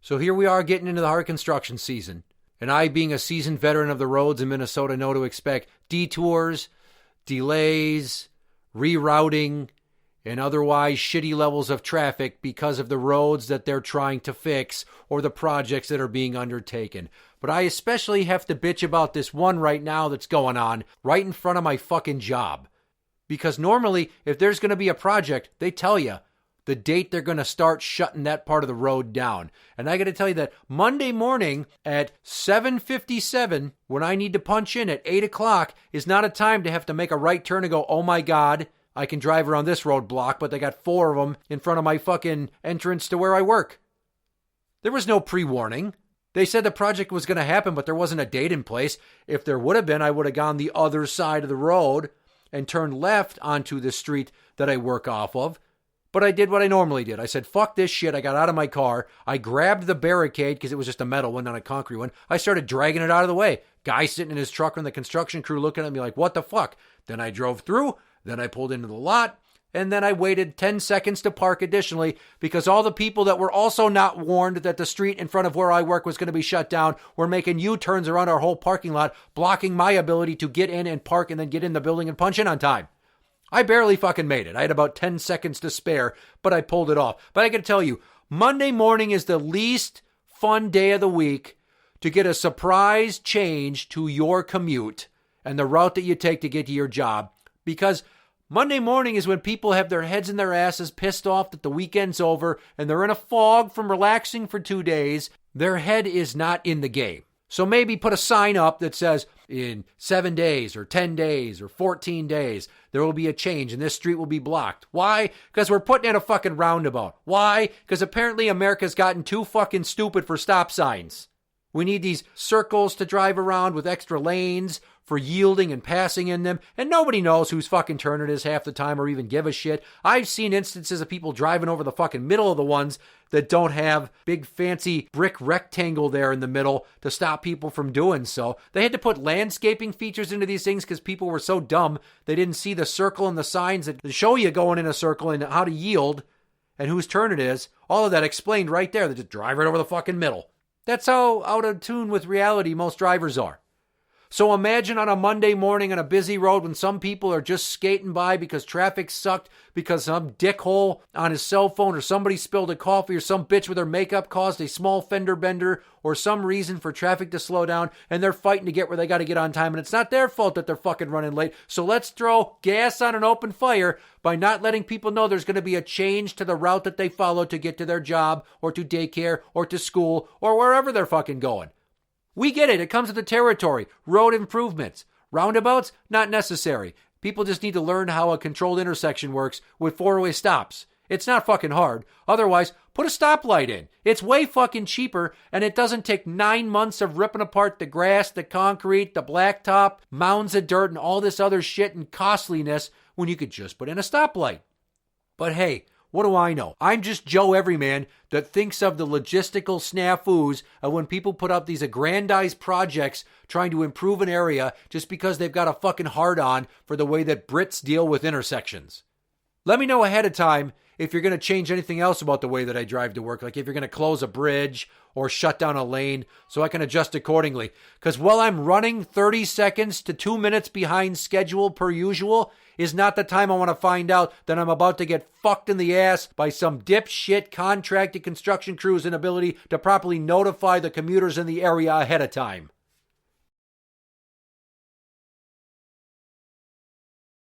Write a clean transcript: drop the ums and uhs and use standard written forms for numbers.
So here we are getting into the hard construction season. And I, being a seasoned veteran of the roads in Minnesota, know to expect detours, delays, rerouting, and otherwise shitty levels of traffic because of the roads that they're trying to fix or the projects that are being undertaken. But I especially have to bitch about this one right now that's going on right in front of my fucking job. Because normally, if there's going to be a project, they tell you the date they're going to start shutting that part of the road down. And I got to tell you that Monday morning at 7:57, when I need to punch in at 8 o'clock, is not a time to have to make a right turn and go, oh my God, I can drive around this roadblock, but they got 4 of them in front of my fucking entrance to where I work. There was no pre-warning. They said the project was going to happen, but there wasn't a date in place. If there would have been, I would have gone the other side of the road and turned left onto the street that I work off of. But I did what I normally did. I said, fuck this shit. I got out of my car. I grabbed the barricade because it was just a metal one, not a concrete one. I started dragging it out of the way. Guy sitting in his truck and the construction crew looking at me like, what the fuck? Then I drove through. Then I pulled into the lot. And then I waited 10 seconds to park additionally because all the people that were also not warned that the street in front of where I work was going to be shut down were making U-turns around our whole parking lot, blocking my ability to get in and park and then get in the building and punch in on time. I barely fucking made it. I had about 10 seconds to spare, but I pulled it off. But I can tell you, Monday morning is the least fun day of the week to get a surprise change to your commute and the route that you take to get to your job. Because Monday morning is when people have their heads in their asses, pissed off that the weekend's over, and they're in a fog from relaxing for 2 days. Their head is not in the game. So maybe put a sign up that says, in 7 days or 10 days or 14 days, there will be a change and this street will be blocked. Why? Because we're putting in a fucking roundabout. Why? Because apparently America's gotten too fucking stupid for stop signs. We need these circles to drive around with extra lanes for yielding and passing in them, and nobody knows whose fucking turn it is half the time or even give a shit. I've seen instances of people driving over the fucking middle of the ones that don't have big fancy brick rectangle there in the middle to stop people from doing so. They had to put landscaping features into these things because people were so dumb they didn't see the circle and the signs that show you going in a circle and how to yield and whose turn it is. All of that explained right there. They just drive right over the fucking middle. That's how out of tune with reality most drivers are. So imagine on a Monday morning on a busy road when some people are just skating by because traffic sucked, because some dickhole on his cell phone or somebody spilled a coffee or some bitch with her makeup caused a small fender bender or some reason for traffic to slow down and they're fighting to get where they got to get on time and it's not their fault that they're fucking running late. So let's throw gas on an open fire by not letting people know there's going to be a change to the route that they follow to get to their job or to daycare or to school or wherever they're fucking going. We get it. It comes with the territory. Road improvements. Roundabouts, not necessary. People just need to learn how a controlled intersection works with 4-way stops. It's not fucking hard. Otherwise, put a stoplight in. It's way fucking cheaper, and it doesn't take 9 months of ripping apart the grass, the concrete, the blacktop, mounds of dirt, and all this other shit and costliness when you could just put in a stoplight. But hey, what do I know? I'm just Joe Everyman that thinks of the logistical snafus of when people put up these aggrandized projects trying to improve an area just because they've got a fucking hard-on for the way that Brits deal with intersections. Let me know ahead of time if you're going to change anything else about the way that I drive to work, like if you're going to close a bridge or shut down a lane so I can adjust accordingly. Because while I'm running 30 seconds to 2 minutes behind schedule per usual, is not the time I want to find out that I'm about to get fucked in the ass by some dipshit contracted construction crew's inability to properly notify the commuters in the area ahead of time.